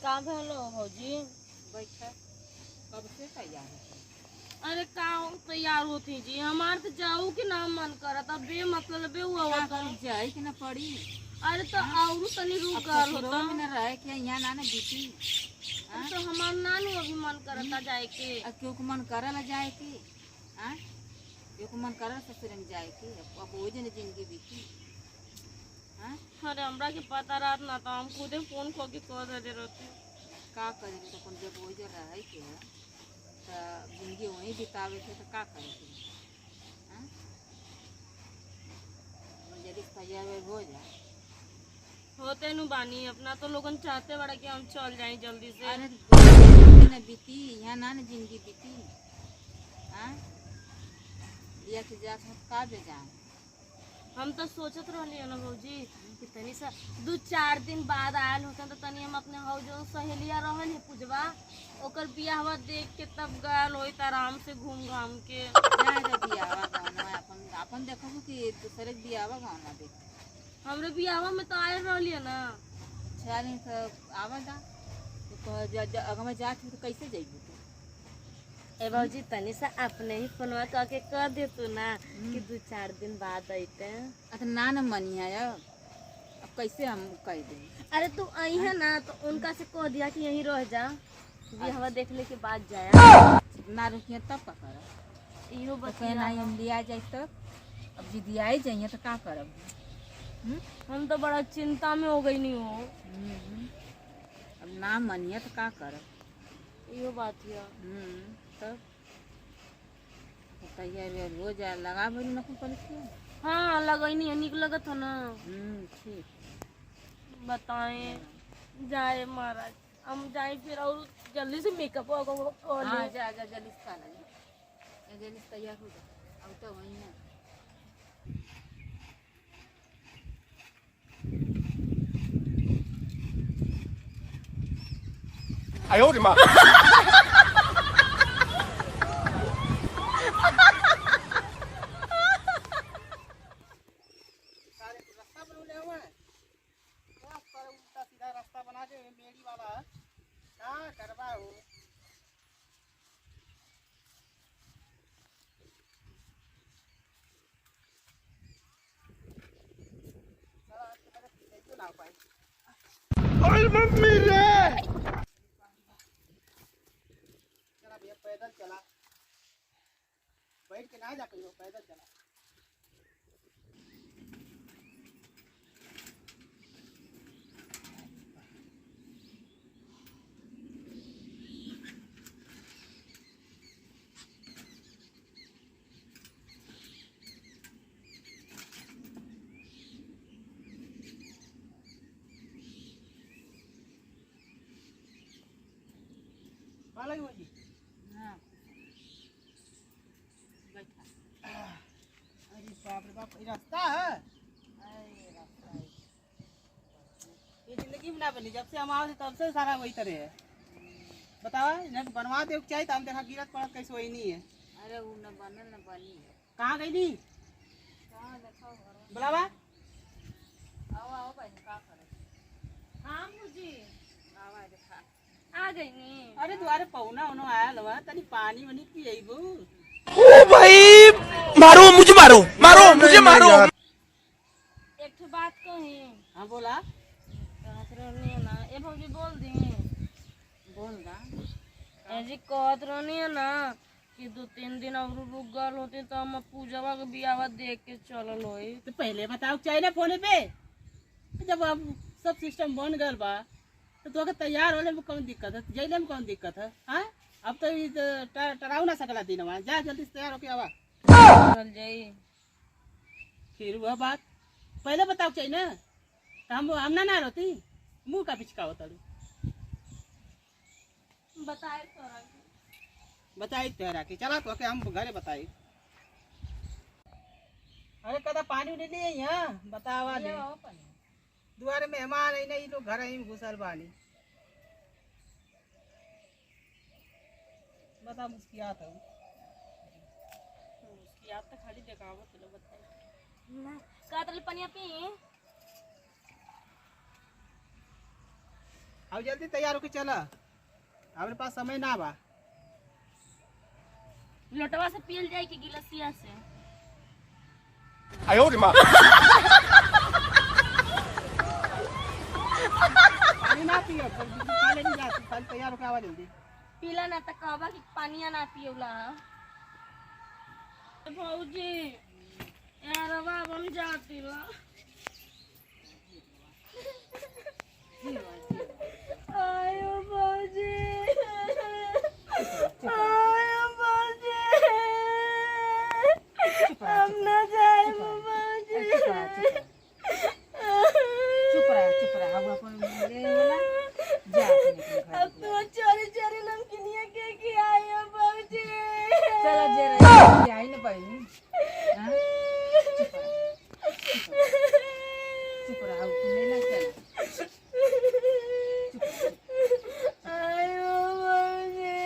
का भेलो भौजी? बैठा कब से तैयार है? अरे का तैयार होती जी, हमार तो जाऊ के ना मन करता बे मतलब बे हुआ जाए कि ना पड़ी। अरे तो और तनी रुक गल होता में ना रहे कि यहाँ ना बीती। तो हमार नानू अभी मन करता जाए के। क्यों को मन करला जाए के? हां क्यों को मन करला ससुर में जाए के? अब वो जने जिंदगी बीती। हां अरे हमरा के पता रात ना तो हम खुदे फोन खो के कह दे रहते का करे तो अपन जब वो जो रहे के तो जिंदगी वहीं बितावे थे तो का करे थे? हां जल्दी तैयार हो जा होते नु बानी अपना तो लोगन चाहते बड़ा कि हम चल जाए जल्दी से। अरे ना बीती यहाँ ना जिंदगी बीती। हाँ लिया के जा का बे जाए। हम तो सोचत रहली ना भौजी कि तनी सा 2-4 दिन बाद आयल होते तो तनी हम अपने हौ जो सहेलिया रहल है पूजवा ओकर बियाहवा देख के तब गयल होई त आराम से घूम घाम के जाए बियाहवा गाना अपन अपन देखबू कि दूसरे के बियाहवा गाना देख हमरे बियाहवा में तो आयल रहली ना। अच्छा नहीं तो आवा दा तो अगर मैं जाती तो कैसे जाइबू तू? ए भौजी तनी सा अपने ही फोनवा करके कह दे तू ना कि 2-4 दिन बाद आइते। अच्छा ना न मनी है अब कैसे हम कह दे? अरे तू आई है ना तो उनका से कह दिया कि यहीं रह जा बियाहवा देखने के बाद जाया ना रुकिए तब का करब? इहो कहना हम लिया जाए तब अब जी दिया जाइए तो का करब? हम तो बड़ा चिंता में हो गई नहीं हो। अब ना मनिए तो का करब? इहो बात है। तब तैयार हो जा लगा भरी ना कुछ हाँ लगनी है निक लगत है ना। ठीक बताएं जाए महाराज हम जाए फिर और जल्दी से मेकअप कर हाँ ले। जा जा जल्दी से खा ले जल्दी से तैयार हो जा अब तो वही है।哎呦我的妈！ मम्मी रे चला भैया पैदल चला बैठ के ना जा कहीं पैदल चला। लगी जी हाँ बैठा अरे बाप रे बाप ये रास्ता है। अरे रास्ता ये जिंदगी में ना बनी जब से हम आओ तब से सारा वही तरह है। बताओ न बनवा दे चाहिए तो हम देखा गिरत पड़त कैसे वही नहीं है। अरे वो न बनल न बनी है कहाँ गई थी कहाँ देखो बुलावा आओ आओ भाई का करे? हाँ भौजी आवा देखा आ गई नी। अरे तुम्हारे पौना उनो आया लवा तनी पानी वनी पिएबू। ओ भाई मारो मुझे मारो मारो मुझे मारो। एक ठो बात कही। हाँ बोला कहत रहनी है ना ए भौजी बोल दी बोल दा ए जी कहत रहनी है ना कि 2-3 दिन और रुक गल होती तो हम पूजवा के बियाहवा देख के चलल होई। तो पहले बताओ चाहिए ना फोन पे जब अब सब सिस्टम बन गल बा तो तैयार होने में कौन दिक्कत है? जैले में कौन दिक्कत है? हाँ अब तो टराऊ ना सकला दिन वहाँ जा जल्दी से तैयार होके आवा चल जाई फिर वह बात पहले बताओ चाहिए ना तो हम ना रहती मुँह का पिचका होता बताए तोरा बताई तेरा की चला तो हम घरे बताई। अरे कदा पानी उनी नहीं है यहाँ बतावा दे दुआरे मेहमान आई नहीं लोग घर ही घुसल बानी बता मुस्कियात है मुस्कियात तो खाली देखावो चलो बताई ना का तरल पनिया पी अब जल्दी तैयार होके चला, हमारे पास समय ना बा। लोटवा से पियल जाए कि गिलसिया से? 哎呦我的妈！ पानी ना पियो, खा लेनी जाती, कल तैयार होके आवा जल्दी। पीला ना त कहबा कि पानिया ना पियोला। भौजी यार अब हम जाती ला। आयो भौजी, आयो भौजी, हम ना जाए भौजी। चुप रहा अब अपन ले वाला जा अपने घर। अब तो चोरी चोरी नमकीनिया के आयो भौजी। चलो जे रही आई न पहली। हां चुप रहा अब ले ना चल। आयो भौजी।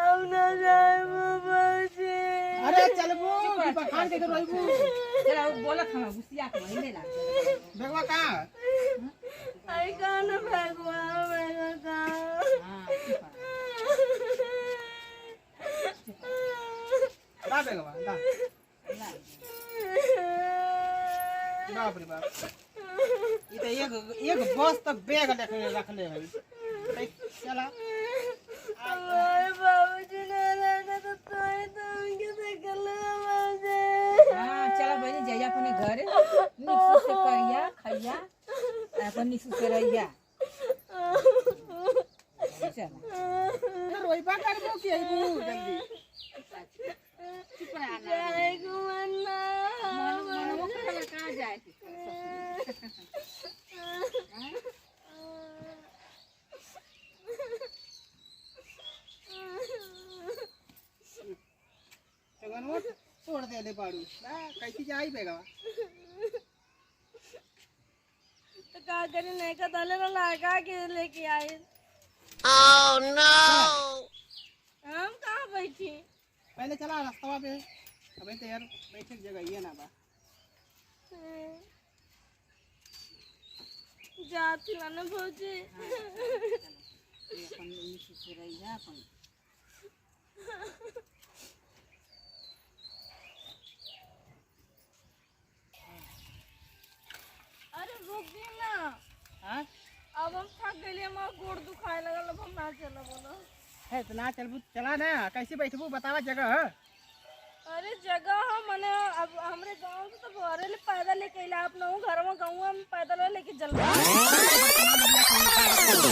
अब ना जाए भौजी। अरे चलबो कि पखान के रोइबू। चला बोला खमा गुसिया के वही ले ला। बेगवा कहां? आई कान भगवा भगवा। हां चुप दा बेगवा दा। ला बाप रे बाप, ये तो एक बस तो बैग रखले है। चला हमारे बाबूजी ने लगा तो हमके सकल बाबूजी। हां चला बहनी जइया अपने घरे निकसु से करिया खइया अपन निकसु से रहिया। चल रोइबा करबो कि आइबू जल्दी। चुप रहा ना जाए घुमना मन वो कहाँ जाए थी चंगनवा छोड़ दे ले बाड़ू ना, कैसी जाई बेगवा। तो का करे नहीं का दले ना लगा के लेके आए। Oh no! हम कहाँ बैठी? पहले चला रास्ता पे, अबे तो यार बैठे की जगह ये ना बा। जाती ला ना भौजी। ये अपन निकसु से रहिया अपन। अरे रुक दी ना, हां अब हम थक गए, हमारा गोड़ दुखाए लगल, अब हम ना चला बोलो। है तो ना चलबू, चला ना, कैसे बैठबू बतावा जगह। अरे जगह हम मने अब हमरे गांव से तो घरे ले पैदल लेके अइला, अपना घर में गांव में पैदल लेके चल रहा।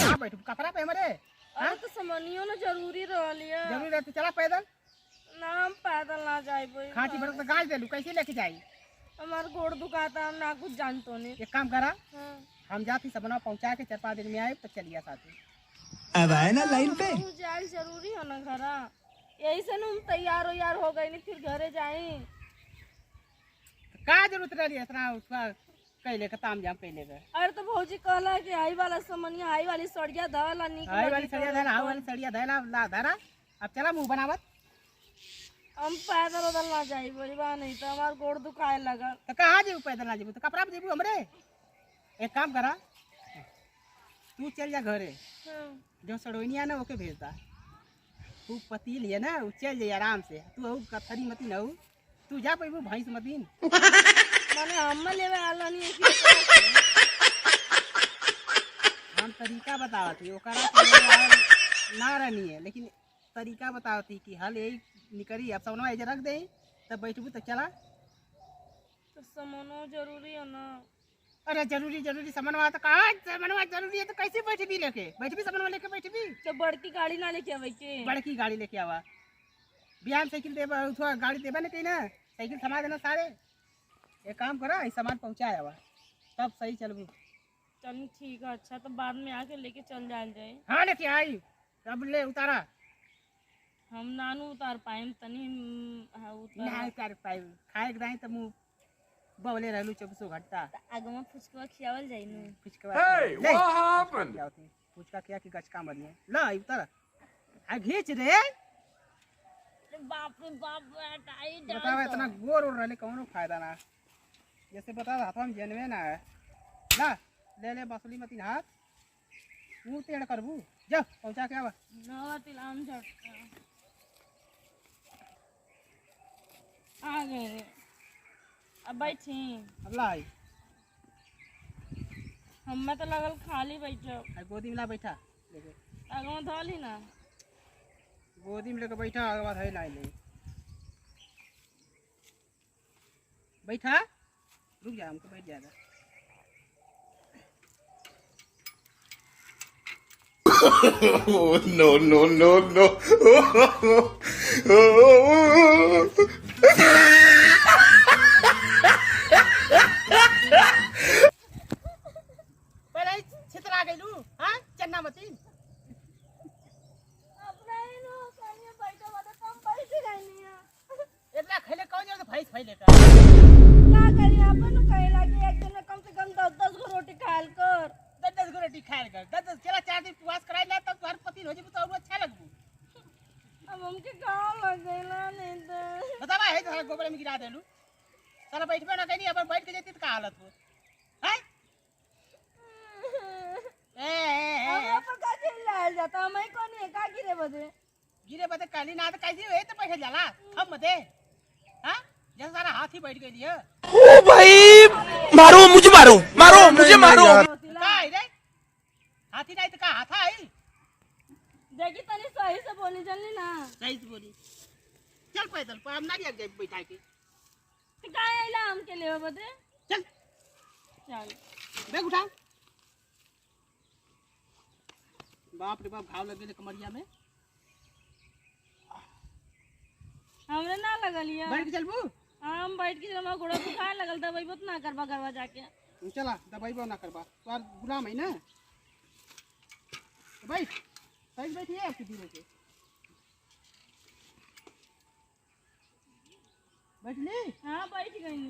हां बैठबू कपड़ा पे हमरे। अरे तो समनियो ना जरूरी रहलिए। जरूरी रहते चला पैदल। ना हम पैदल ना जाए भाई। खाटी भर तो गाज देलू, कैसे लेके जाई। हमार गोड़ दुखाता, हम ना कुछ जानतो नहीं। एक काम करा, हाँ। हम जाती सबना पहुंचा के 4-5 दिन में आए तो चलिए साथ। अब आए ना लाइन पे। जाए जरूरी है ना घरा, यही से हम तैयार हो यार हो गए, नहीं फिर घरे जाए। का जरूरत रही इतना उसका कैले का ताम जाम कैले का। अरे तो भौजी कहला कि आई वाला समनिया, आई वाली सड़िया धला निक आई वाली सड़िया धरा, आई वाली सड़िया धरा ला धरा। अब चला मुंह बनावत। हम पैदल उदल ना जाई बोलबा, नहीं तो हमार गोड़ दुखाए लगा। तो कहाँ जेबू पैदल ना जेबू तो कपड़ा पे जेबू हमरे। एक काम करा, तू चल जा घरे, जो सड़ोनिया ना ओके भेजता। तू पतील है ना, वो चल जाए आराम से। तू कथरी मती ना, तू जा पैबू भैंस मतीन। माने हम लेवे आला नहीं है कि हम तरीका बतावती, ओकरा ना रहनी है, लेकिन तरीका बतावती कि हल यही निकली। अब समनवा ऐसे रख दे तब बैठबू तो चला। तो समनो जरूरी है ना। अरे जरूरी समनवा तो कहाँ समनवा जरूरी है तो कैसे बैठबी लेके, बैठबी समनवा लेके बैठबी। तो बड़की गाड़ी ना लेके आवे के? बड़की गाड़ी लेके आवा, बिहान साइकिल देबा, थोड़ा गाड़ी देबा ना कहीं ना, साइकिल थमा देना सारे। एक काम करा, इस सामान पहुँचाए आवा तब सही चलबू। चल ठीक है, अच्छा तो बाद में आके लेके चल जाए। हाँ लेके आई, तब ले उतारा। हम नानू उतार पाएम तनी ना उतार पाए, खाए के तो मुँह बवले रहलू 24 घंटा। आगमा फुचका खियावल जाई नु। फुचका क्या की गचका मरिए ला उतर आ घीच रे। बाप रे बाप, टाइट बतावा इतना गोर और रहले कौनो फायदा ना। जैसे बता रहा था हम जनवे ना है ना ले ले बसली मत हाथ मुँह टेढ़ करबू जा पहुँचा के आवा नवा तिलाम झटका आ गए रे अब बैठी अब लाई हमें तो लगल खाली बैठो गोदी में ला बैठा लेके आगे में धोली ना गोदी में लेके बैठा आगे बात है लाई ले बैठा रुक जा हमको बैठ जाएगा no, no, no, no. पहले छितरा गई लू हाँ चन्ना मती इतना खेले कौन जो भाई फैले का का करी अपन कहला कि एक दिन में कम से कम 10 गो रोटी खाल कर 10 गो रोटी खाए कर 10 चला 4 दिन उपवास कराई ला तब तुम्हारे पति हो जेबू तो और अच्छा लगबू अब हमके गाँव लग गईला नहीं तो बतावा है तो गोबर में गिरा देलू सारा बैठबे ना कहीं अपन बैठ के जेती तो का हालत हो हैं हम पर का चिल्लाल जाता मैं कौन है का गिरे बदे गिरे बते काली ना तो कैसे हुए तो बैठ जाला हम मते हां जैसे सारा हाथी बैठ गई है ओ भाई मारो मुझे मारो मारो मुझे मारो का है रे हाथी नहीं तो का हाथा है देखी तनी सही से बोली चलनी ना सही से बोली चल पैदल पर हम ना लिया जाए बैठा के तो का आइला हम के लेवे बदे चल चल बैग उठा बाप रे बाप घाव लग गेले कमरिया में हमरे ना लगलिया बैठ के चलबू हम बैठ के जमा गोड़ा दुखाए लगल दवाई बहुत ना करबा करवा जाके चला दवाई बो ना करबा तोर गुलाम है ना बैठ सही बैठिए आपकी धीरे से बैठ ले हां बैठ गई